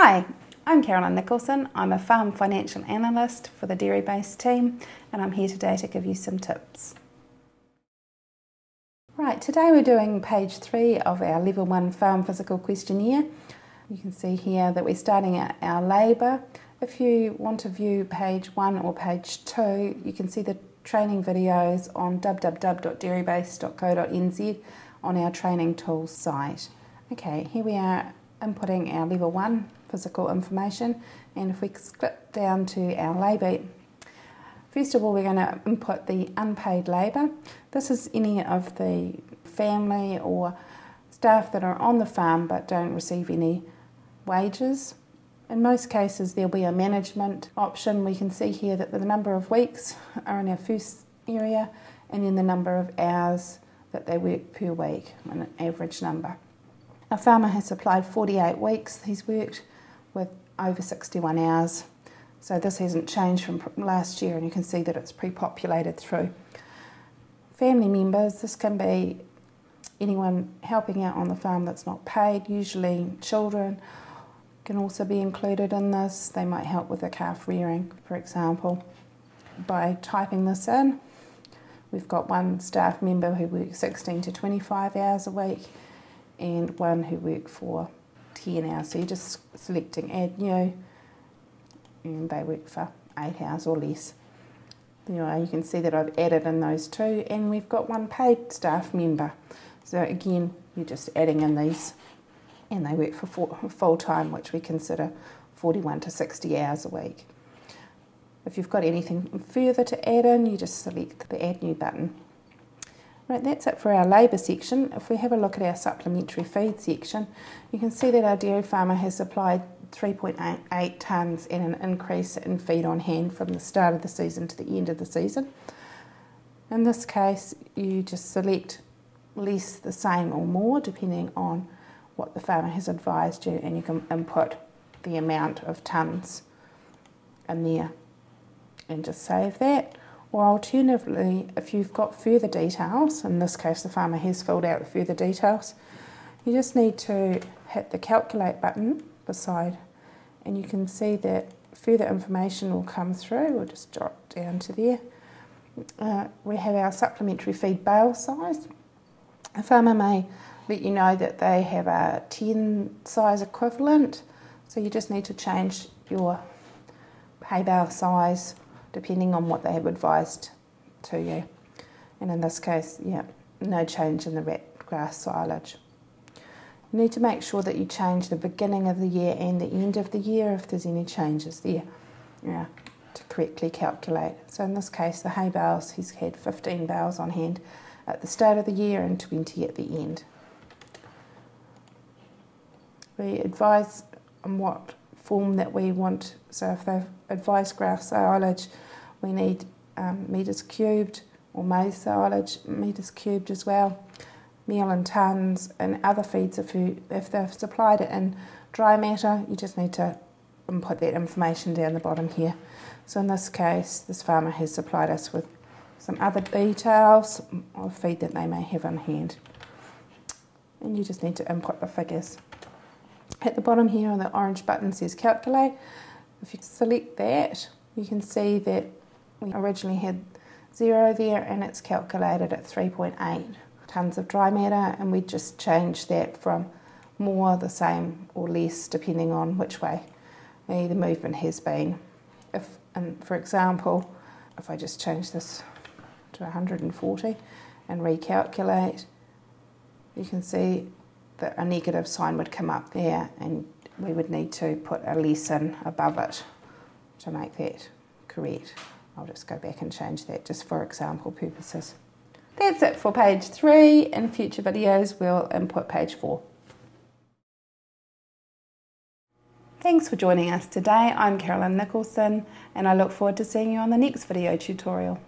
Hi, I'm Carolyn Nicholson. I'm a farm financial analyst for the dairy-based team, and I'm here today to give you some tips. Right, today we're doing page 3 of our Level 1 Farm Physical Questionnaire. You can see here that we're starting at our labour. If you want to view page 1 or page 2, you can see the training videos on www.dairybase.co.nz on our training tools site. Okay, here we are inputting our Level 1 physical information, and if we skip down to our labour, first of all we're going to input the unpaid labour. This is any of the family or staff that are on the farm but don't receive any wages. In most cases there'll be a management option. We can see here that the number of weeks are in our first area, and then the number of hours that they work per week, an average number. Our farmer has supplied 48 weeks. He's worked with over 61 hours. So this hasn't changed from last year, and you can see that it's pre-populated through. Family members, this can be anyone helping out on the farm that's not paid. Usually children can also be included in this. They might help with the calf rearing, for example. By typing this in, we've got one staff member who works 16 to 25 hours a week and one who works for 10 hours. So you're just selecting add new, and they work for 8 hours or less. Anyway, you can see that I've added in those two, and we've got one paid staff member. So again, you're just adding in these, and they work for full time, which we consider 41 to 60 hours a week. If you've got anything further to add in, you just select the add new button. Right, that's it for our labour section. If we have a look at our supplementary feed section, you can see that our dairy farmer has supplied 3.88 tonnes and an increase in feed on hand from the start of the season to the end of the season. In this case, you just select less, the same or more, depending on what the farmer has advised you, and you can input the amount of tonnes in there and just save that. Or alternatively, if you've got further details, in this case the farmer has filled out the further details, you just need to hit the calculate button beside, and you can see that further information will come through. We'll just drop down to there. We have our supplementary feed bale size. A farmer may let you know that they have a 10 size equivalent, so you just need to change your hay bale size depending on what they have advised to you. And in this case, yeah, no change in the rat grass silage. You need to make sure that you change the beginning of the year and the end of the year if there's any changes there, yeah, to correctly calculate. So in this case, the hay bales, he's had 15 bales on hand at the start of the year and 20 at the end. We advise on what form that we want. So if they've advised grass silage, we need metres cubed, or maize silage metres cubed as well. Meal in tonnes, and other feeds, if they've supplied it in dry matter, you just need to input that information down the bottom here. So in this case, this farmer has supplied us with some other details of feed that they may have on hand. And you just need to input the figures. At the bottom here on the orange button says calculate. If you select that, you can see that we originally had 0 there, and it's calculated at 3.8 tonnes of dry matter, and we just changed that from more, the same or less, depending on which way the movement has been. And for example, if I just change this to 140 and recalculate, you can see that a negative sign would come up there, and we would need to put a less in above it to make that correct. I'll just go back and change that just for example purposes. That's it for page 3. In future videos we'll input page 4. Thanks for joining us today. I'm Carolyn Nicholson, and I look forward to seeing you on the next video tutorial.